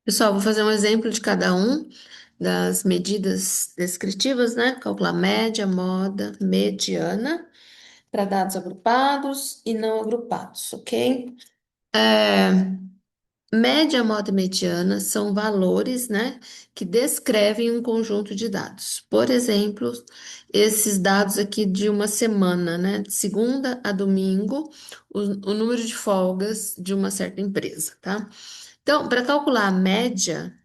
Pessoal, vou fazer um exemplo de cada um das medidas descritivas, né? Calcular média, moda, mediana, para dados agrupados e não agrupados, ok? É, média, moda e mediana são valores, né, que descrevem um conjunto de dados. Por exemplo, esses dados aqui de uma semana, né, de segunda a domingo, o número de folgas de uma certa empresa, tá? Então, para calcular a média,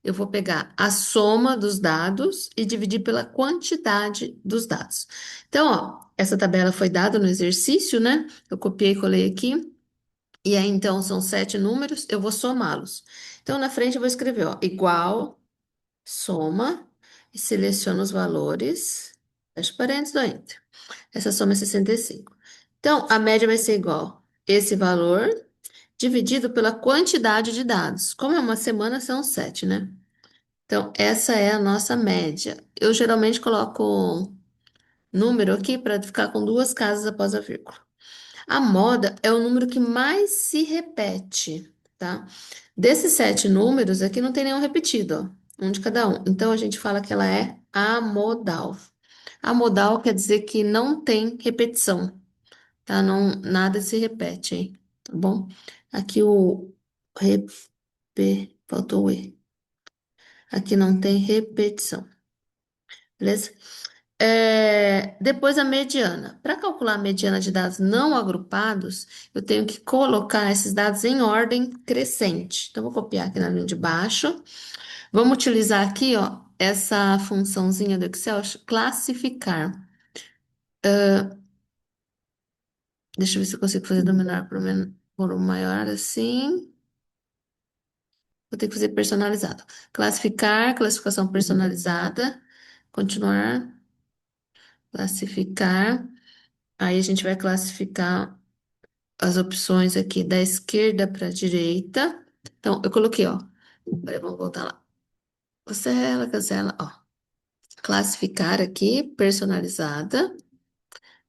eu vou pegar a soma dos dados e dividir pela quantidade dos dados. Então, ó, essa tabela foi dada no exercício, né? Eu copiei e colei aqui. E aí, então, são 7 números, eu vou somá-los. Então, na frente eu vou escrever, ó, igual, soma, e seleciono os valores, fecho parênteses, dou enter. Essa soma é 65. Então, a média vai ser igual esse valor dividido pela quantidade de dados. Como é uma semana, são 7, né? Então, essa é a nossa média. Eu geralmente coloco número aqui para ficar com duas casas após a vírgula. A moda é o número que mais se repete, tá? Desses 7 números, aqui não tem nenhum repetido, ó, um de cada um. Então, a gente fala que ela é amodal. Amodal quer dizer que não tem repetição, tá? Não, nada se repete, hein? Tá bom? Aqui o faltou o E. Aqui não tem repetição. Beleza? Depois a mediana. Para calcular a mediana de dados não agrupados, eu tenho que colocar esses dados em ordem crescente. Então, vou copiar aqui na linha de baixo. Vamos utilizar aqui, ó, essa funçãozinha do Excel, classificar. Deixa eu ver se eu consigo fazer do menor para o maior, assim. Vou ter que fazer personalizado. Classificar, classificação personalizada. Continuar, classificar. Aí a gente vai classificar as opções aqui da esquerda para a direita. Então, eu coloquei, ó. Peraí, vamos voltar lá. Cancela, cancela, ó. Classificar aqui, personalizada.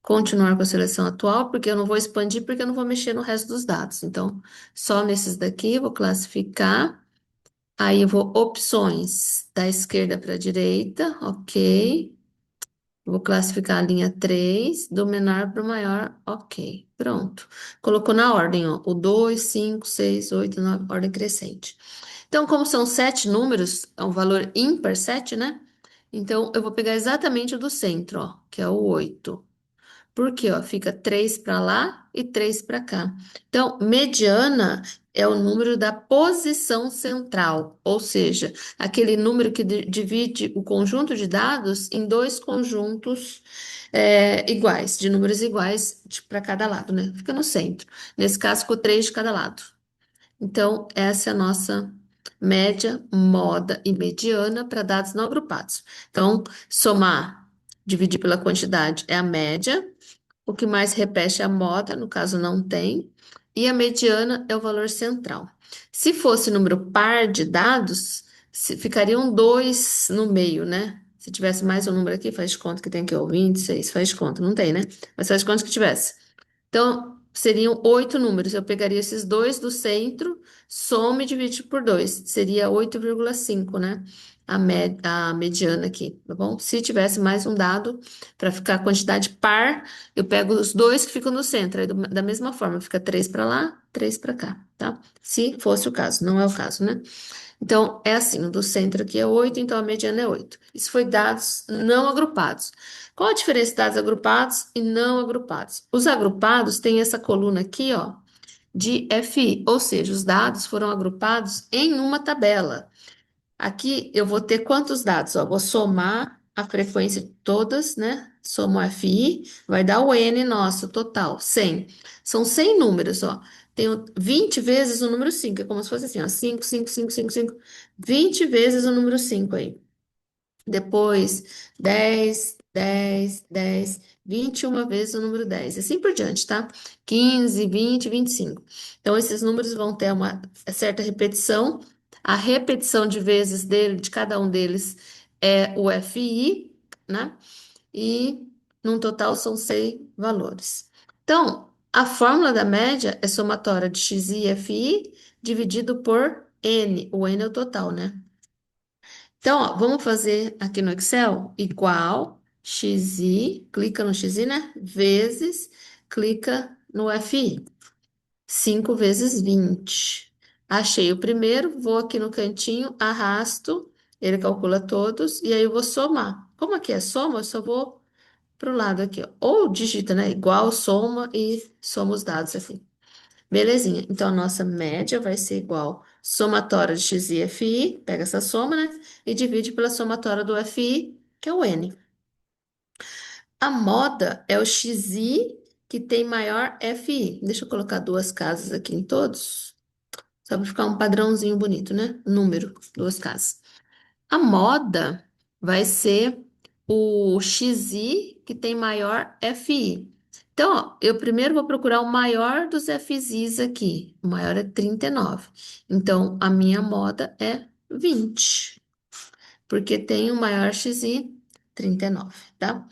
Continuar com a seleção atual, porque eu não vou expandir, porque eu não vou mexer no resto dos dados. Então, só nesses daqui, vou classificar. Aí, eu vou opções da esquerda para a direita, ok. Vou classificar a linha 3 do menor para o maior, ok. Pronto. Colocou na ordem, ó, o 2, 5, 6, 8, 9, ordem crescente. Então, como são 7 números, é um valor ímpar 7, né? Então, eu vou pegar exatamente o do centro, ó, que é o 8. Porque, ó, fica 3 para lá e 3 para cá. Então, mediana é o número da posição central, ou seja, aquele número que divide o conjunto de dados em dois conjuntos iguais, de números iguais para cada lado, né? Fica no centro. Nesse caso, ficou 3 de cada lado. Então, essa é a nossa média, moda e mediana para dados não agrupados. Então, somar, dividir pela quantidade é a média. O que mais repete é a moda, no caso não tem, e a mediana é o valor central. Se fosse número par de dados, ficariam dois no meio, né? Se tivesse mais um número aqui, faz de conta que tem aqui o 26, faz de conta, não tem, né? Mas faz de conta que tivesse. Então, seriam 8 números. Eu pegaria esses dois do centro, soma e divide por 2. Seria 8,5, né? A mediana aqui, tá bom? Se tivesse mais um dado, para ficar a quantidade par, eu pego os dois que ficam no centro. Aí, da mesma forma, fica 3 para lá, 3 para cá, tá? Se fosse o caso, não é o caso, né? Então, é assim, o do centro aqui é 8, então a mediana é 8. Isso foi dados não agrupados. Qual a diferença de dados agrupados e não agrupados? Os agrupados têm essa coluna aqui, ó, de FI, ou seja, os dados foram agrupados em uma tabela. Aqui eu vou ter quantos dados? Ó, vou somar a frequência de todas, né? Somo FI, vai dar o N nosso total, 100. São 100 números, ó. Tenho 20 vezes o número 5, é como se fosse assim, ó, 5, 5, 5, 5, 5. 20 vezes o número 5 aí. Depois, 10, 10, 10, 21 vezes o número 10, assim por diante, tá? 15, 20, 25. Então, esses números vão ter uma certa repetição. A repetição de vezes de cada um deles é o FI, né? E, num total, são 6 valores. Então, a fórmula da média é somatória de XI e FI dividido por N. O N é o total, né? Então, ó, vamos fazer aqui no Excel igual xi, clica no xi, né? Vezes, clica no fi. 5 vezes 20. Achei o primeiro, vou aqui no cantinho, arrasto, ele calcula todos, e aí eu vou somar. Como aqui é soma, eu só vou pro lado aqui, ó. Ou digita, né? Igual, soma e soma os dados aqui. Belezinha. Então, a nossa média vai ser igual somatória de x e fi, pega essa soma, né? E divide pela somatória do fi, que é o n. A moda é o xi que tem maior fi. Deixa eu colocar duas casas aqui em todos, só para ficar um padrãozinho bonito, né? Número, duas casas. A moda vai ser o xi que tem maior fi. Então, ó, eu primeiro vou procurar o maior dos FIs aqui. O maior é 39. Então, a minha moda é 20, porque tem o maior xi 39, tá?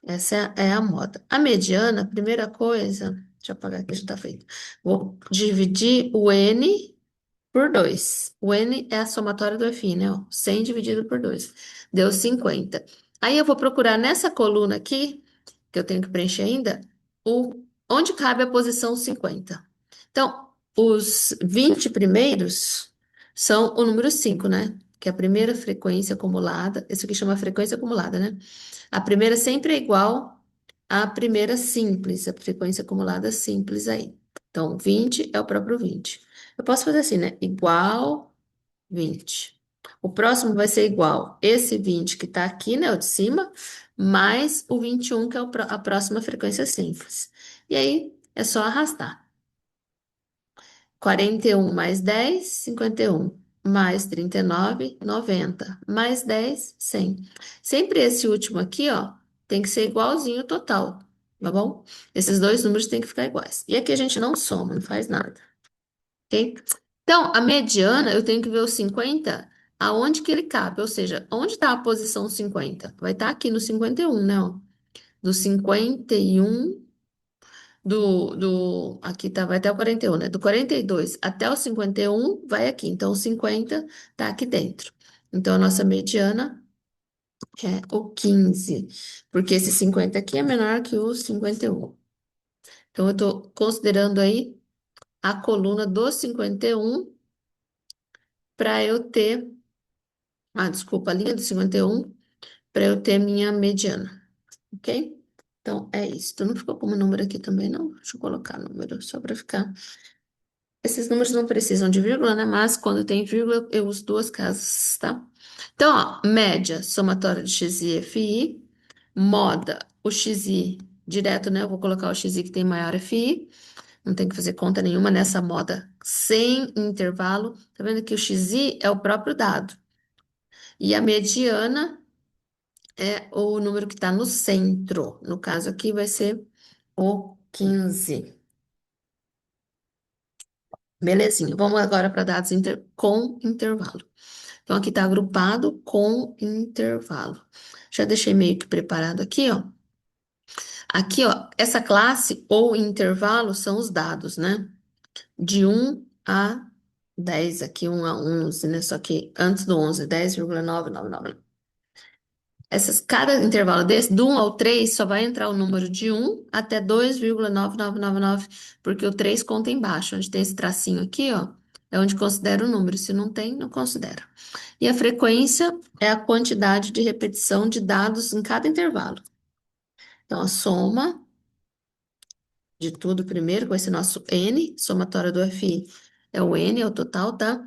Essa é a moda. A mediana, primeira coisa, deixa eu apagar aqui, já tá feito. Vou dividir o N por 2. O N é a somatória do FI, né? Ó, 100 dividido por 2. Deu 50. Aí eu vou procurar nessa coluna aqui, que eu tenho que preencher ainda, onde cabe a posição 50. Então, os 20 primeiros são o número 5, né? Que é a primeira frequência acumulada. Isso aqui chama frequência acumulada, né? A primeira sempre é igual à primeira simples, a frequência acumulada simples aí. Então, 20 é o próprio 20. Eu posso fazer assim, né? Igual 20. O próximo vai ser igual esse 20 que está aqui, né? O de cima, mais o 21, que é a próxima frequência simples. E aí, é só arrastar. 41 mais 10, 51. Mais 39, 90. Mais 10, 100. Sempre esse último aqui, ó, tem que ser igualzinho o total, tá bom? Esses dois números têm que ficar iguais. E aqui a gente não soma, não faz nada, ok? Então, a mediana, eu tenho que ver o 50, aonde que ele cabe, ou seja, onde está a posição 50? Vai estar aqui no 51, né? Ó. Do 51 aqui tá, vai até o 41, né? Do 42 até o 51 vai aqui. Então, o 50 tá aqui dentro. Então, a nossa mediana é o 15, porque esse 50 aqui é menor que o 51. Então, eu estou considerando aí a coluna do 51 para eu ter, desculpa, a linha do 51 para eu ter minha mediana, ok? Então, é isso. Tu não ficou como número aqui também, não? Deixa eu colocar número só para ficar. Esses números não precisam de vírgula, né? Mas quando tem vírgula, eu uso duas casas, tá? Então, ó, média, somatória de xi e fi. Moda, o xi direto, né? Eu vou colocar o xi que tem maior fi. Não tem que fazer conta nenhuma nessa moda sem intervalo. Tá vendo que o xi é o próprio dado. E a mediana é o número que está no centro. No caso aqui vai ser o 15. Belezinha. Vamos agora para dados com intervalo. Então, aqui está agrupado com intervalo. Já deixei meio que preparado aqui, ó. Aqui, ó, essa classe ou intervalo são os dados, né? De 1 a 10, aqui 1 a 11, né? Só que antes do 11, 10,999. Cada intervalo desse, do 1 ao 3, só vai entrar o número de 1 até 2,9999, porque o 3 conta embaixo, onde tem esse tracinho aqui, ó, é onde considera o número. Se não tem, não considera. E a frequência é a quantidade de repetição de dados em cada intervalo. Então, a soma de tudo primeiro, com esse nosso N, somatória do FI é o N, é o total, tá?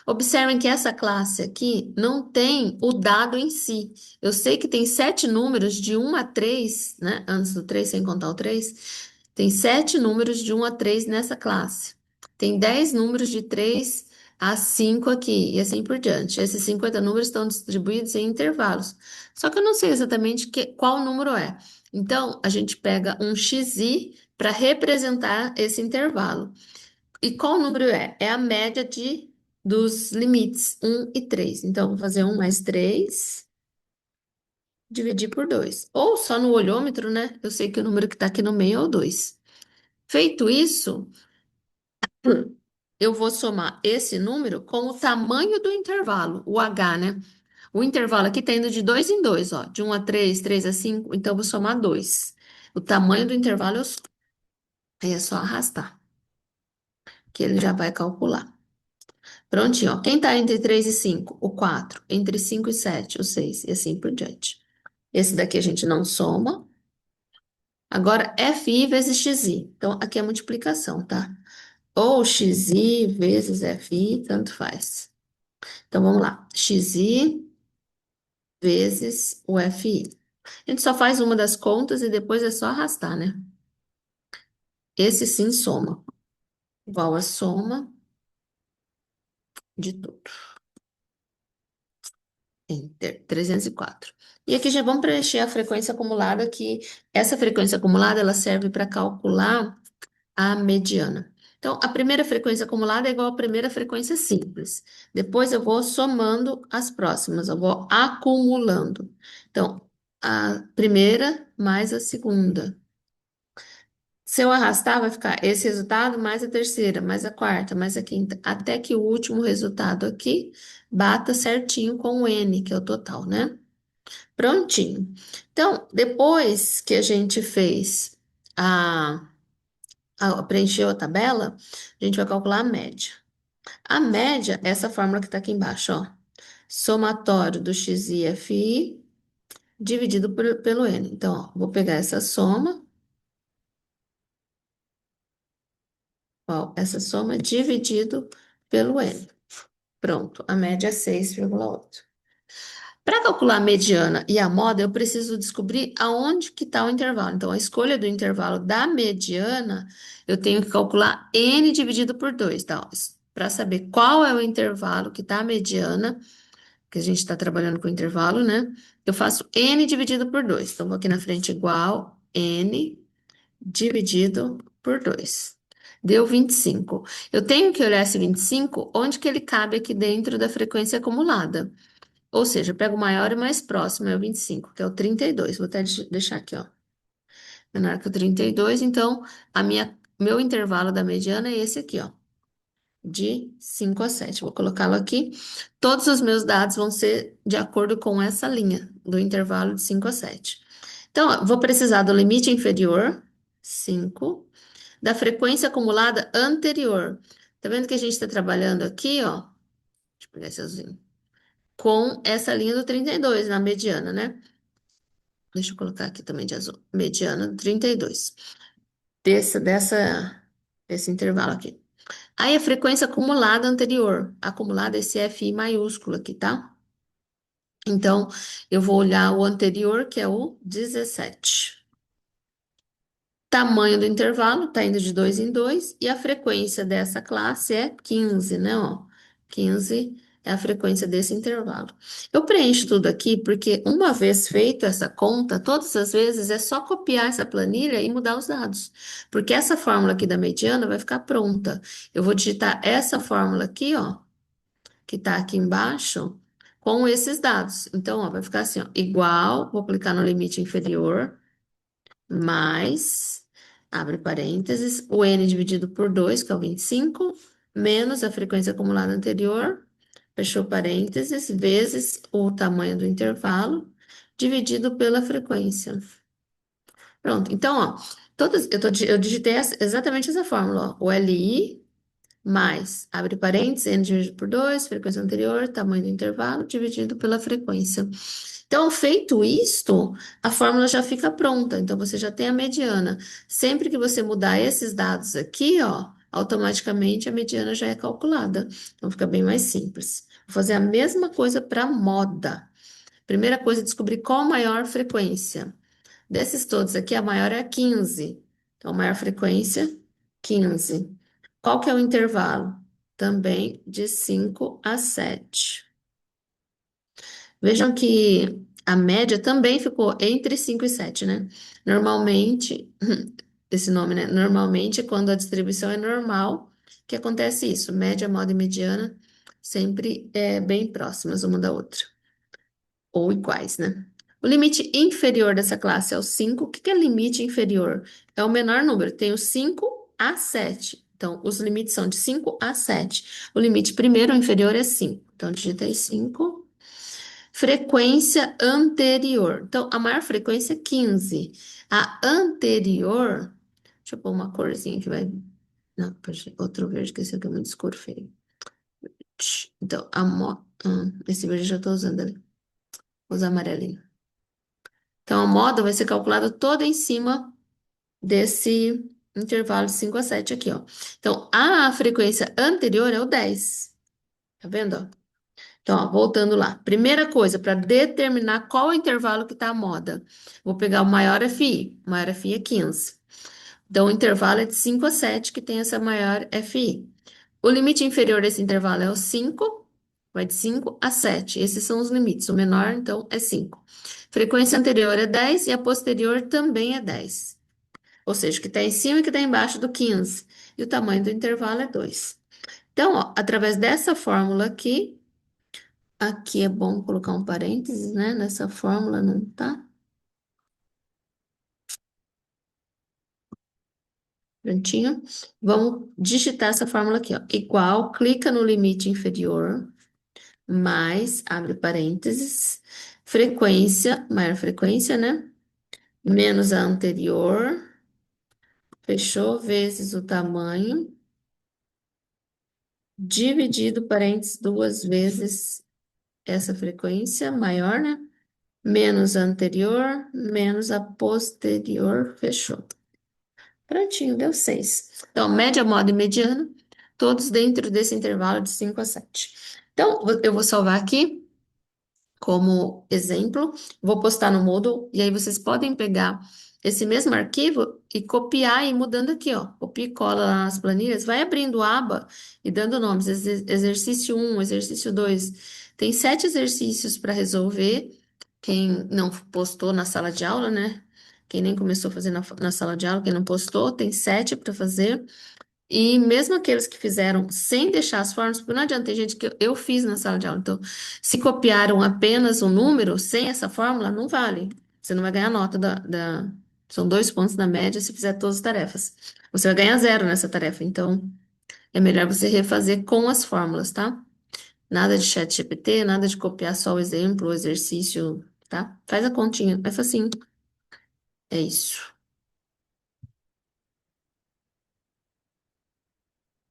Observem que essa classe aqui não tem o dado em si. Eu sei que tem 7 números de 1 a 3, né? Antes do 3, sem contar o 3. Tem 7 números de 1 a 3 nessa classe. Tem 10 números de 3 a 5 aqui, e assim por diante. Esses 50 números estão distribuídos em intervalos. Só que eu não sei exatamente qual número é. Então, a gente pega um xi para representar esse intervalo. E qual número é? É a média dos limites 1 e 3. Então, vou fazer 1 mais 3, dividir por 2. Ou só no olhômetro, né? Eu sei que o número que está aqui no meio é o 2. Feito isso, eu vou somar esse número com o tamanho do intervalo, o H, né? O intervalo aqui está indo de 2 em 2, ó, de 1 a 3, 3 a 5, então eu vou somar 2. O tamanho do intervalo aí é só arrastar, que ele já vai calcular. Prontinho, ó. Quem está entre 3 e 5? O 4. Entre 5 e 7, o 6, e assim por diante. Esse daqui a gente não soma. Agora, FI vezes XI. Então, aqui é multiplicação, tá? Ou XI vezes FI, tanto faz. Então, vamos lá. XI vezes o FI. A gente só faz uma das contas e depois é só arrastar, né? Esse sim soma. Igual a soma de tudo. Enter, 304. E aqui já vamos preencher a frequência acumulada, que essa frequência acumulada ela serve para calcular a mediana. Então, a primeira frequência acumulada é igual à primeira frequência simples. Depois eu vou somando as próximas, eu vou acumulando. Então, a primeira mais a segunda. Se eu arrastar, vai ficar esse resultado mais a terceira, mais a quarta, mais a quinta, até que o último resultado aqui bata certinho com o N, que é o total, né? Prontinho. Então, depois que a gente fez preencheu a tabela, a gente vai calcular a média. A média é essa fórmula que está aqui embaixo, ó. Somatório do xi e fi dividido pelo n. Então, ó, vou pegar essa soma, ó, essa soma dividido pelo n. Pronto, a média é 6,8. Para calcular a mediana e a moda, eu preciso descobrir aonde que está o intervalo. Então, a escolha do intervalo da mediana, eu tenho que calcular n dividido por 2, tá? Para saber qual é o intervalo que está a mediana, que a gente está trabalhando com intervalo, né? Eu faço n dividido por 2. Então, vou aqui na frente igual n dividido por 2. Deu 25. Eu tenho que olhar esse 25, onde que ele cabe aqui dentro da frequência acumulada. Ou seja, eu pego o maior e mais próximo, é o 25, que é o 32. Vou até deixar aqui, ó. Menor que o 32, então, meu intervalo da mediana é esse aqui, ó. De 5 a 7. Vou colocá-lo aqui. Todos os meus dados vão ser de acordo com essa linha, do intervalo de 5 a 7. Então, ó, vou precisar do limite inferior, 5, da frequência acumulada anterior. Tá vendo que a gente está trabalhando aqui, ó? Deixa eu pegar esse azulzinho. Com essa linha do 32 na mediana, né? Deixa eu colocar aqui também de azul. Mediana do 32. Desse intervalo aqui. Aí a frequência acumulada anterior. Acumulada esse FI maiúsculo aqui, tá? Então, eu vou olhar o anterior, que é o 17. Tamanho do intervalo, tá indo de 2 em 2. E a frequência dessa classe é 15, né? Ó, 15 é a frequência desse intervalo. Eu preencho tudo aqui porque, uma vez feito essa conta, todas as vezes é só copiar essa planilha e mudar os dados. Porque essa fórmula aqui da mediana vai ficar pronta. Eu vou digitar essa fórmula aqui, ó, que tá aqui embaixo, com esses dados. Então, ó, vai ficar assim, ó, igual, vou clicar no limite inferior mais, abre parênteses, o n dividido por 2, que é o 25, menos a frequência acumulada anterior, fechou parênteses, vezes o tamanho do intervalo, dividido pela frequência. Pronto, então, ó, eu digitei exatamente essa fórmula, ó, o LI mais, abre parênteses, n dividido por 2, frequência anterior, tamanho do intervalo, dividido pela frequência. Então, feito isto, a fórmula já fica pronta. Então, você já tem a mediana. Sempre que você mudar esses dados aqui, ó, automaticamente a mediana já é calculada. Então, fica bem mais simples. Vou fazer a mesma coisa para moda. Primeira coisa, descobrir qual a maior frequência. Desses todos aqui, a maior é a 15. Então, maior frequência, 15. Qual que é o intervalo? Também de 5 a 7. Vejam que a média também ficou entre 5 e 7, né? Normalmente, esse nome, né? Normalmente, quando a distribuição é normal, que acontece isso. Média, moda e mediana sempre bem próximas uma da outra. Ou iguais, né? O limite inferior dessa classe é o 5. O que que é limite inferior? É o menor número. Tem o 5 a 7. Então, os limites são de 5 a 7. O limite primeiro ou inferior é 5. Então, digita aí 5. Frequência anterior. Então, a maior frequência é 15. A anterior, deixa eu pôr uma corzinha que vai. Não, poxa, outro verde, que esse aqui é muito escuro, feio. Então, esse verde eu já estou usando ali. Vou usar amarelinho. Então, a moda vai ser calculada toda em cima desse intervalo de 5 a 7 aqui, ó. Então, a frequência anterior é o 10. Tá vendo, ó? Então, ó, voltando lá. Primeira coisa, para determinar qual é o intervalo que está a moda. Vou pegar o maior FI. O maior FI é 15. Então, o intervalo é de 5 a 7 que tem essa maior FI. O limite inferior desse intervalo é o 5, vai de 5 a 7. Esses são os limites. O menor, então, é 5. Frequência anterior é 10 e a posterior também é 10. Ou seja, o que está em cima e o que está embaixo do 15. E o tamanho do intervalo é 2. Então, ó, através dessa fórmula aqui, aqui é bom colocar um parênteses, né? Nessa fórmula não tá. Prontinho. Vamos digitar essa fórmula aqui, ó. Igual, clica no limite inferior, mais, abre parênteses, frequência, maior frequência, né? Menos a anterior, fechou, vezes o tamanho, dividido, parênteses, duas vezes essa frequência maior, né? Menos a anterior, menos a posterior, fechou. Prontinho, deu 6. Então, média, moda e mediana, todos dentro desse intervalo de 5 a 7. Então, eu vou salvar aqui como exemplo, vou postar no Moodle, e aí vocês podem pegar esse mesmo arquivo e copiar e ir mudando aqui, ó. Copia e cola lá nas planilhas, vai abrindo aba e dando nomes. Exercício 1, exercício 2. Tem 7 exercícios para resolver. Quem não postou na sala de aula, né? Quem nem começou a fazer na sala de aula, quem não postou, tem 7 para fazer. E mesmo aqueles que fizeram sem deixar as formas, porque não adianta, tem gente que eu fiz na sala de aula. Então, se copiaram apenas um número sem essa fórmula, não vale. Você não vai ganhar nota São 2 pontos na média se fizer todas as tarefas. Você vai ganhar 0 nessa tarefa. Então, é melhor você refazer com as fórmulas, tá? Nada de chat GPT, nada de copiar só o exemplo, o exercício, tá? Faz a continha, é facinho. É isso.